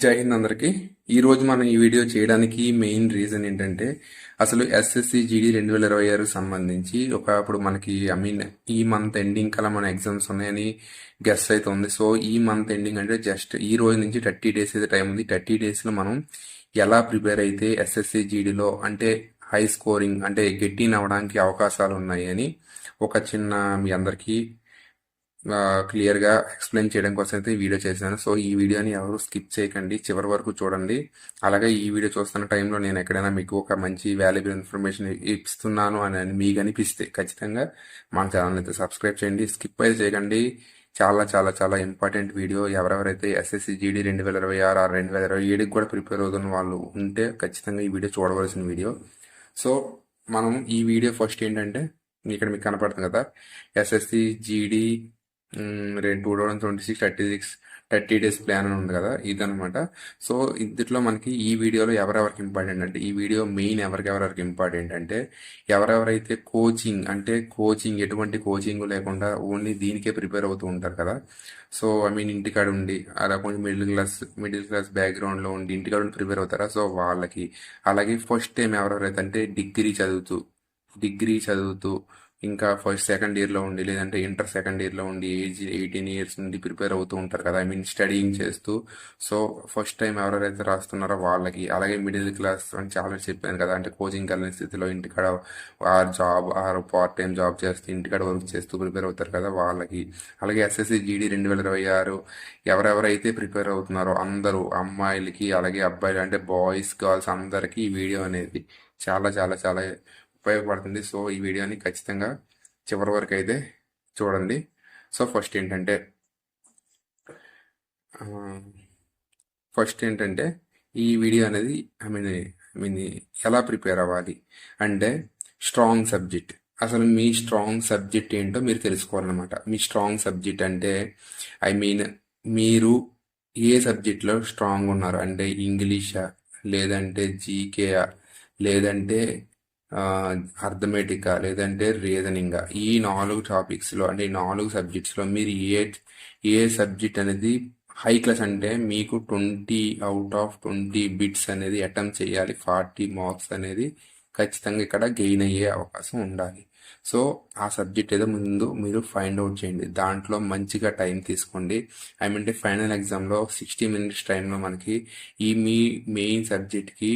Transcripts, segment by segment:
జై హింద్ అందరికి. ఈరోజు మనం ఈ వీడియో చేయడానికి మెయిన్ రీజన్ ఏంటంటే అసలు ఎస్ఎస్సి జీడీ 2026 సంబంధించి ఇప్పుడు మనకి ఈ మంత్ ఎండింగ్ కల్లా మన ఎగ్జామ్స్ ఉన్నాయని గెస్ అయితే ఉంది. సో ఈ మంత్ ఎండింగ్ అంటే జస్ట్ ఈ రోజు నుంచి 30 డేస్ అయితే టైం ఉంది. 30 డేస్లో మనం ఎలా ప్రిపేర్ అయితే ఎస్ఎస్సి జీడీలో అంటే హై స్కోరింగ్ అంటే గెట్టిన్ అవ్వడానికి అవకాశాలు ఉన్నాయి అని ఒక చిన్న మీ అందరికీ క్లియర్గా ఎక్స్ప్లెయిన్ చేయడం కోసం అయితే ఈ వీడియో చేశాను. సో ఈ వీడియోని ఎవరు స్కిప్ చేయకండి, చివరి వరకు చూడండి. అలాగే ఈ వీడియో చూస్తున్న టైంలో నేను ఎక్కడైనా మీకు ఒక మంచి వాల్యుబుల్ ఇన్ఫర్మేషన్ ఇస్తున్నాను అని మీకు అనిపిస్తే ఖచ్చితంగా మన ఛానల్ అయితే సబ్స్క్రైబ్ చేయండి, స్కిప్ అయితే చేయకండి. చాలా చాలా చాలా ఇంపార్టెంట్ వీడియో. ఎవరెవరైతే ఎస్ఎస్సి జీడీ 2026 2027 కూడా ప్రిపేర్ అవుతున్న వాళ్ళు ఉంటే ఖచ్చితంగా ఈ వీడియో చూడవలసిన వీడియో. సో మనం ఈ వీడియో ఫస్ట్ ఏంటంటే ఇక్కడ మీకు కనపడుతుంది కదా, ఎస్ఎస్సి జీడీ 2026 30 డేస్ ప్లాన్ అని ఉంది కదా, ఇదనమాట. సో ఇందులో మనకి ఈ వీడియోలో ఎవరెవరికి ఇంపార్టెంట్ అంటే ఈ వీడియో మెయిన్ ఎవరెవరికి ఇంపార్టెంట్ అంటే ఎవరెవరైతే కోచింగ్ ఎటువంటి కోచింగ్ లేకుండా ఓన్లీ దీనికే ప్రిపేర్ అవుతూ ఉంటారు కదా. సో ఇంటికాడ ఉండి అలా కొంచెం మిడిల్ క్లాస్ బ్యాక్గ్రౌండ్లో ఉండి ఇంటికాడ ఉండి ప్రిపేర్ అవుతారా, సో వాళ్ళకి. అలాగే ఫస్ట్ టైం ఎవరెవరైతే అంటే డిగ్రీ చదువుతూ ఇంకా ఫస్ట్ సెకండ్ ఇయర్లో ఉండి లేదంటే ఇంటర్ సెకండ్ ఇయర్లో ఉండి ఏజ్ 18 ఇయర్స్ నుండి ప్రిపేర్ అవుతూ ఉంటారు కదా, స్టడీయింగ్ చేస్తూ. సో ఫస్ట్ టైం ఎవరెవరైతే రాస్తున్నారో వాళ్ళకి. అలాగే మిడిల్ క్లాస్ అని చాలా చెప్పాను కదా, అంటే కోచింగ్ వెళ్ళిన స్థితిలో ఇంటికాడ పార్ట్ టైం జాబ్ చేస్తూ ఇంటికాడ వర్క్ చేస్తూ ప్రిపేర్ అవుతారు కదా వాళ్ళకి. అలాగే ఎస్ఎస్సి జీడీ 2026 ఎవరెవరైతే ప్రిపేర్ అవుతున్నారో అందరూ అమ్మాయిలకి అలాగే అబ్బాయిలు అంటే బాయ్స్ గర్ల్స్ అందరికీ ఈ వీడియో అనేది చాలా చాలా చాలా ఉపయోగపడుతుంది. సో ఈ వీడియోని ఖచ్చితంగా చివరి వరకు అయితే చూడండి. సో ఫస్ట్ ఏంటంటే ఈ వీడియో అనేది ఎలా ప్రిపేర్ అవ్వాలి అంటే స్ట్రాంగ్ సబ్జెక్ట్. అసలు మీ స్ట్రాంగ్ సబ్జెక్ట్ ఏంటో మీరు తెలుసుకోవాలన్నమాట. మీ స్ట్రాంగ్ సబ్జెక్ట్ అంటే మీరు ఏ సబ్జెక్ట్లో స్ట్రాంగ్ ఉన్నారు అంటే ఇంగ్లీషా, లేదంటే జీకేయా, లేదంటే అర్థమెటికా, లేదంటే రీజనింగా. ఈ 4 టాపిక్స్లో అంటే ఈ 4 సబ్జెక్ట్స్లో మీరు ఏ సబ్జెక్ట్ అనేది హై క్లాస్ అంటే మీకు 20 అవుట్ ఆఫ్ 20 బిట్స్ అనేది అటెంప్ట్ చేయాలి. 40 మార్క్స్ అనేది ఖచ్చితంగా ఇక్కడ గెయిన్ అయ్యే అవకాశం ఉండాలి. సో ఆ సబ్జెక్ట్ ఏదో ముందు మీరు ఫైండ్ అవుట్ చేయండి, దాంట్లో మంచిగా టైం తీసుకోండి. ఫైనల్ ఎగ్జామ్లో 60 మినిట్స్ టైంలో మనకి ఈ మీ మెయిన్ సబ్జెక్ట్కి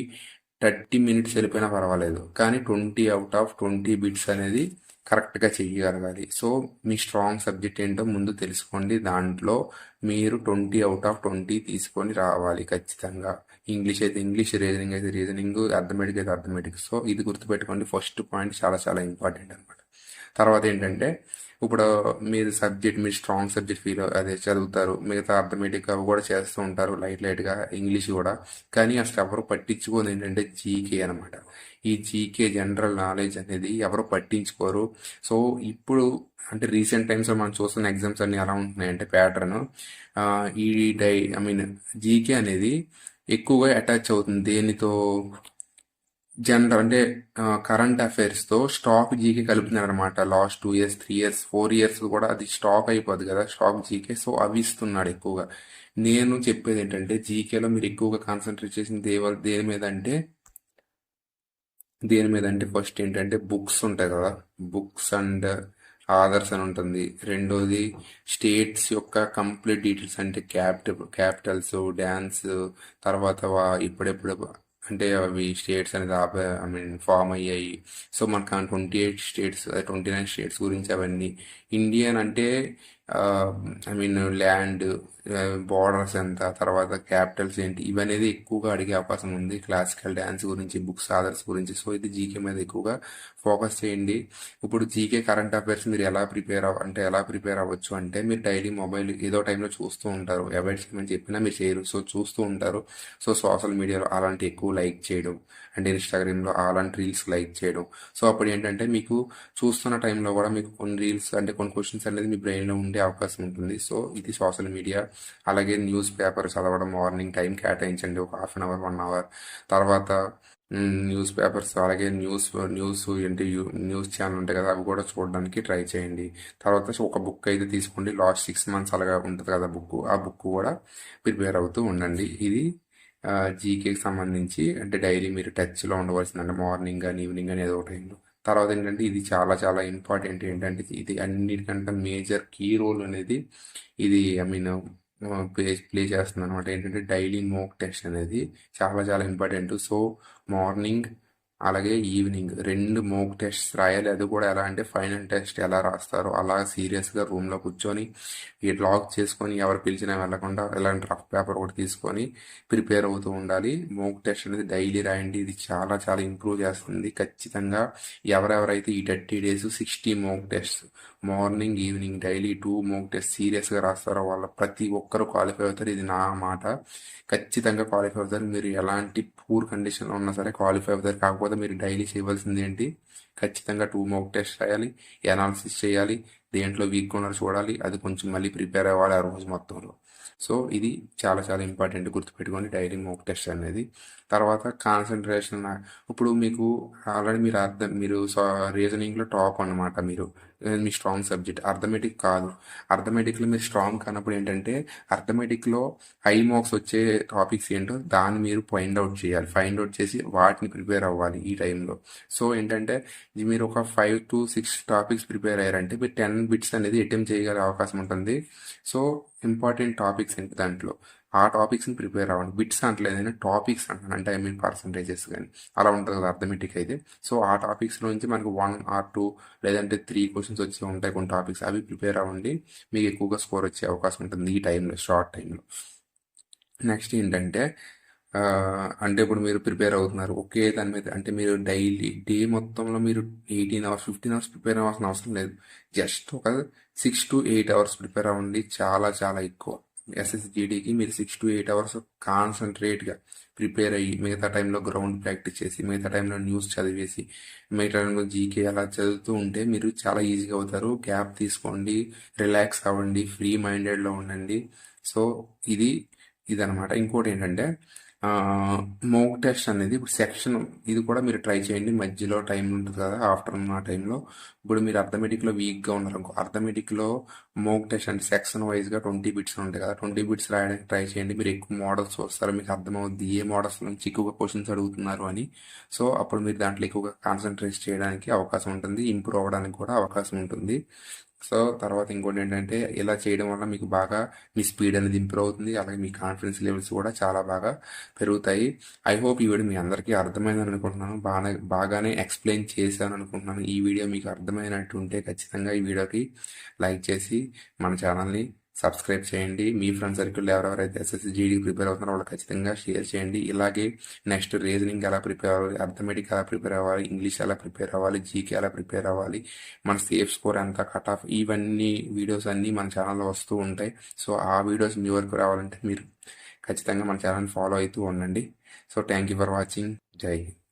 30 మినిట్స్ వెళ్ళిపోయినా పర్వాలేదు, కానీ 20 అవుట్ ఆఫ్ 20 బిట్స్ అనేది కరెక్ట్గా చేయగలగాలి. సో మీ స్ట్రాంగ్ సబ్జెక్ట్ ఏంటో ముందు తెలుసుకోండి, దాంట్లో మీరు 20 అవుట్ ఆఫ్ 20 తీసుకొని రావాలి ఖచ్చితంగా. ఇంగ్లీష్ అయితే ఇంగ్లీష్, రీజనింగ్ అయితే రీజనింగ్, అర్థమెటిక్ అయితే అర్థమెటిక్. సో ఇది గుర్తుపెట్టుకోండి, ఫస్ట్ పాయింట్ చాలా చాలా ఇంపార్టెంట్ అనమాట. తర్వాత ఏంటంటే ఇప్పుడు మీరు స్ట్రాంగ్ సబ్జెక్ట్ అదే చదువుతారు, మిగతా అర్థమెటిక్ అవి కూడా చేస్తూ ఉంటారు లైట్గా, ఇంగ్లీష్ కూడా. కానీ అసలు ఎవరు పట్టించుకోదు ఏంటంటే జీకే అనమాట. ఈ జీకే జనరల్ నాలెడ్జ్ అనేది ఎవరు పట్టించుకోరు. సో ఇప్పుడు అంటే రీసెంట్ టైమ్స్లో మనం చూస్తున్న ఎగ్జామ్స్ అన్ని ఎలా ఉంటున్నాయంటే ప్యాటర్న్ ఈ జీకే అనేది ఎక్కువగా అటాచ్ అవుతుంది దేనితో, జనరల్ అంటే కరెంట్ అఫైర్స్తో స్టాక్ జీకే కలుపుతున్నారు అనమాట. లాస్ట్ 2 ఇయర్స్ 3 ఇయర్స్ 4 ఇయర్స్ కూడా అది స్టాక్ అయిపోద్ది కదా స్టాక్ జీకే. సో అవి ఇస్తున్నాడు ఎక్కువగా. నేను చెప్పేది ఏంటంటే జీకేలో మీరు ఎక్కువగా కాన్సన్ట్రేట్ చేసింది దేని మీద అంటే ఫస్ట్ ఏంటంటే బుక్స్ ఉంటాయి కదా, బుక్స్ అండ్ ఆదర్స్ అని ఉంటుంది. రెండోది స్టేట్స్ యొక్క కంప్లీట్ డీటెయిల్స్ అంటే క్యాపిటల్స్, డ్యాన్స్, తర్వాత ఇప్పుడెప్పుడు అంటే అవి స్టేట్స్ అనేది ఫామ్ అయ్యాయి. సో మనకు 28 స్టేట్స్ 29 స్టేట్స్ గురించి అవన్నీ. ఇండియన్ అంటే ల్యాండ్ బార్డర్స్ ఎంత, తర్వాత క్యాపిటల్స్ ఏంటి, ఇవనేది ఎక్కువగా అడిగే అవకాశం ఉంది. క్లాసికల్ డ్యాన్స్ గురించి, బుక్స్ ఆదర్స్ గురించి. సో ఇది జీకే మీద ఎక్కువగా ఫోకస్ చేయండి. ఇప్పుడు జీకే కరెంట్ అఫైర్స్ మీరు ఎలా ప్రిపేర్ అవ్వచ్చు అంటే మీరు డైలీ మొబైల్ ఏదో టైంలో చూస్తూ ఉంటారు, అవాయిడ్ చేయమని చెప్పినా మీరు చేయరు. సో చూస్తూ ఉంటారు. సో సోషల్ మీడియాలో అలాంటి ఎక్కువ లైక్ చేయడం, అంటే ఇన్స్టాగ్రామ్లో అలాంటి రీల్స్ లైక్ చేయడం. సో అప్పుడు ఏంటంటే మీకు చూస్తున్న టైంలో కూడా మీకు కొన్ని రీల్స్ అంటే కొన్ని క్వశ్చన్స్ అనేది మీ బ్రెయిన్లో ఉండే అవకాశం ఉంటుంది. సో ఇది సోషల్ మీడియా. అలాగే న్యూస్ పేపర్ చదవడం మార్నింగ్ టైం కేటాయించండి, ఒక హాఫ్ అన్ అవర్ 1 అవర్. తర్వాత న్యూస్ పేపర్స్ అలాగే న్యూస్ ఏంటి న్యూస్ ఛానల్ ఉంటాయి కదా, అవి కూడా చూడడానికి ట్రై చేయండి. తర్వాత ఒక బుక్ అయితే తీసుకోండి, లాస్ట్ 6 మంత్స్ అలాగా ఉంటుంది కదా బుక్, ఆ బుక్ కూడా ప్రిపేర్ అవుతూ ఉండండి. ఇది జీకేకి సంబంధించి అంటే డైలీ మీరు టచ్లో ఉండవలసిందంటే మార్నింగ్ కానీ ఈవినింగ్ కానీ ఏదో ఒక టైంలో. తర్వాత ఏంటంటే ఇది చాలా చాలా ఇంపార్టెంట్ ఏంటంటే ఇది అన్నిటికంటే మేజర్ కీ రోల్ అనేది ఇది ఐ మీన్ ప్లే చేస్తుంది అనమాట. ఏంటంటే డైలీ మోక్ టెస్ట్ అనేది చాలా చాలా ఇంపార్టెంట్. సో మార్నింగ్ అలాగే ఈవినింగ్ 2 మోక్ టెస్ట్ రాయాలి. అది కూడా ఎలా అంటే ఫైనల్ టెస్ట్ ఎలా రాస్తారో అలా సీరియస్గా రూమ్లో కూర్చొని ఈ లాక్ చేసుకొని ఎవరు పిలిచినా వెళ్ళకుండా ఇలాంటి రఫ్ పేపర్ ఒకటి తీసుకొని ప్రిపేర్ అవుతూ ఉండాలి. మోక్ టెస్ట్ అనేది డైలీ రాయండి. ఇది చాలా చాలా ఇంప్రూవ్ చేస్తుంది ఖచ్చితంగా. ఎవరెవరైతే ఈ 30 days 60 mock test morning evening daily 2 mock test సీరియస్గా రాస్తారో వాళ్ళ ప్రతి ఒక్కరు క్వాలిఫై అవుతారు. ఇది నా మాట. ఖచ్చితంగా క్వాలిఫై అవుతారు. మీరు ఎలాంటి పూర్ కండిషన్లో ఉన్నా సరే క్వాలిఫై అవుతారు. కాకపోతే మీరు డైలీ చేయవలసింది ఏంటి, ఖచ్చితంగా 2 మోక్ టెస్ట్ రాయాలి, ఎనాలిసిస్ చేయాలి, దేంట్లో వీక్ ఉన్నారో చూడాలి, అది కొంచెం మళ్ళీ ప్రిపేర్ అవ్వాలి ఆ రోజు మొత్తంలో. సో ఇది చాలా చాలా ఇంపార్టెంట్, గుర్తుపెట్టుకోండి డైలీ మోక్ టెస్ట్ అనేది. తర్వాత కాన్సన్ట్రేషన్. ఇప్పుడు మీకు ఆల్రెడీ మీరు రీజనింగ్లో టాప్ అన్నమాట. మీరు మీ స్ట్రాంగ్ సబ్జెక్ట్ అర్థమెటిక్ కాదు. అర్థమెటిక్లో మీరు స్ట్రాంగ్ కానప్పుడు ఏంటంటే అర్థమెటిక్లో హై మార్క్స్ వచ్చే టాపిక్స్ ఏంటో దాన్ని మీరు ఫైండ్ అవుట్ చేయాలి. ఫైండ్ అవుట్ చేసి వాటిని ప్రిపేర్ అవ్వాలి ఈ టైంలో. సో ఏంటంటే మీరు ఒక 5 to 6 టాపిక్స్ ప్రిపేర్ అయ్యారంటే మీరు 10 బిట్స్ అనేది అటెంప్ట్ చేయగల అవకాశం ఉంటుంది. సో ఇంపార్టెంట్ టాపిక్స్ ఏంటి దాంట్లో ఆ టాపిక్స్ని ప్రిపేర్ అవ్వండి. బిట్స్ అంటలేదని టాపిక్స్ అంటాను, అంటే ఐ మీన్ పర్సంటేజెస్ కానీ అలా ఉంటుంది కదా అర్థమెటిక్ అయితే. సో ఆ టాపిక్స్లో నుంచి మనకు 1 or 2 లేదంటే 3 క్వశ్చన్స్ వచ్చి ఉంటాయి కొన్ని టాపిక్స్, అవి ప్రిపేర్ అవ్వండి. మీకు ఎక్కువగా స్కోర్ వచ్చే అవకాశం ఉంటుంది ఈ టైంలో, షార్ట్ టైంలో. నెక్స్ట్ ఏంటంటే అంటే ఇప్పుడు మీరు ప్రిపేర్ అవుతున్నారు ఒకే దాని మీద, అంటే మీరు డైలీ డే మొత్తంలో మీరు 18 hours 15 hours ప్రిపేర్ అవ్వాల్సిన అవసరం లేదు. జస్ట్ ఒక 6 to 8 hours ప్రిపేర్ అవ్వండి, చాలా చాలా ఎక్కువ. ఎస్ఎస్జిడికి మీరు 6 to 8 hours కాన్సన్ట్రేట్గా ప్రిపేర్ అయ్యి మిగతా టైంలో గ్రౌండ్ ప్రాక్టీస్ చేసి మిగతా టైంలో న్యూస్ చదివేసి మిగతా టైంలో జీకే అలా చదువుతూ ఉంటే మీరు చాలా ఈజీగా అవుతారు. గ్యాప్ తీసుకోండి, రిలాక్స్ అవ్వండి, ఫ్రీ మైండెడ్లో ఉండండి. సో ఇదనమాట. ఇంకోటి ఏంటంటే మోక్ టెస్ట్ అనేది ఇప్పుడు సెక్షన్ ఇది కూడా మీరు ట్రై చేయండి. మధ్యలో టైం ఉంటుంది కదా ఆఫ్టర్నూన్, ఆ టైంలో ఇప్పుడు మీరు అర్థమెటిక్లో వీక్గా ఉన్నారు అనుకో, అర్థమెటిక్లో మోక్ టెస్ట్ అంటే సెక్షన్ వైజ్గా 20 బిట్స్ ఉంటాయి కదా, 20 బిట్స్ రాయడానికి ట్రై చేయండి. మీరు ఎక్కువ మోడల్స్ చూస్తారు, మీకు అర్థమవుద్ది ఏ మోడల్స్ నుంచి ఎక్కువగా క్వశ్చన్స్ అడుగుతున్నారు అని. సో అప్పుడు మీరు దాంట్లో ఎక్కువగా కాన్సన్ట్రేట్ చేయడానికి అవకాశం ఉంటుంది, ఇంప్రూవ్ అవ్వడానికి కూడా అవకాశం ఉంటుంది. సో తర్వాత ఇంకోటి ఏంటంటే ఇలా చేయడం వల్ల మీకు బాగా మీ స్పీడ్ అనేది ఇంప్రూవ్ అవుతుంది, అలాగే మీ కాన్ఫిడెన్స్ లెవెల్స్ కూడా చాలా బాగా పెరుగుతాయి. ఐ హోప్ ఈ వీడియో మీ అందరికీ అర్థమైందని అనుకుంటున్నాను. బాగానే ఎక్స్ప్లెయిన్ చేశాను అనుకుంటున్నాను. ఈ వీడియో మీకు అర్థమైనట్టు ఉంటే ఖచ్చితంగా ఈ వీడియోకి లైక్ చేసి మన ఛానల్ని సబ్స్క్రైబ్ చేయండి. మీ ఫ్రెండ్ సర్కిల్లో ఎవరెవరైతే ఎస్ఎస్జిడి ప్రిపేర్ అవుతున్నారో వాళ్ళు ఖచ్చితంగా షేర్ చేయండి. ఇలాగే నెక్స్ట్ రీజనింగ్ ఎలా ప్రిపేర్ అవ్వాలి, అర్థమెటిక్ ఎలా ప్రిపేర్ అవ్వాలి, ఇంగ్లీష్ ఎలా ప్రిపేర్ అవ్వాలి, జీకే ఎలా ప్రిపేర్ అవ్వాలి, మన సేఫ్ స్కోర్ ఎంత, కట్ ఆఫ్, ఇవన్నీ వీడియోస్ అన్నీ మన ఛానల్లో వస్తూ ఉంటాయి. సో ఆ వీడియోస్ మీ వరకు రావాలంటే మీరు ఖచ్చితంగా మన ఛానల్ ఫాలో అవుతూ ఉండండి. So thank you for watching. జై హింద్.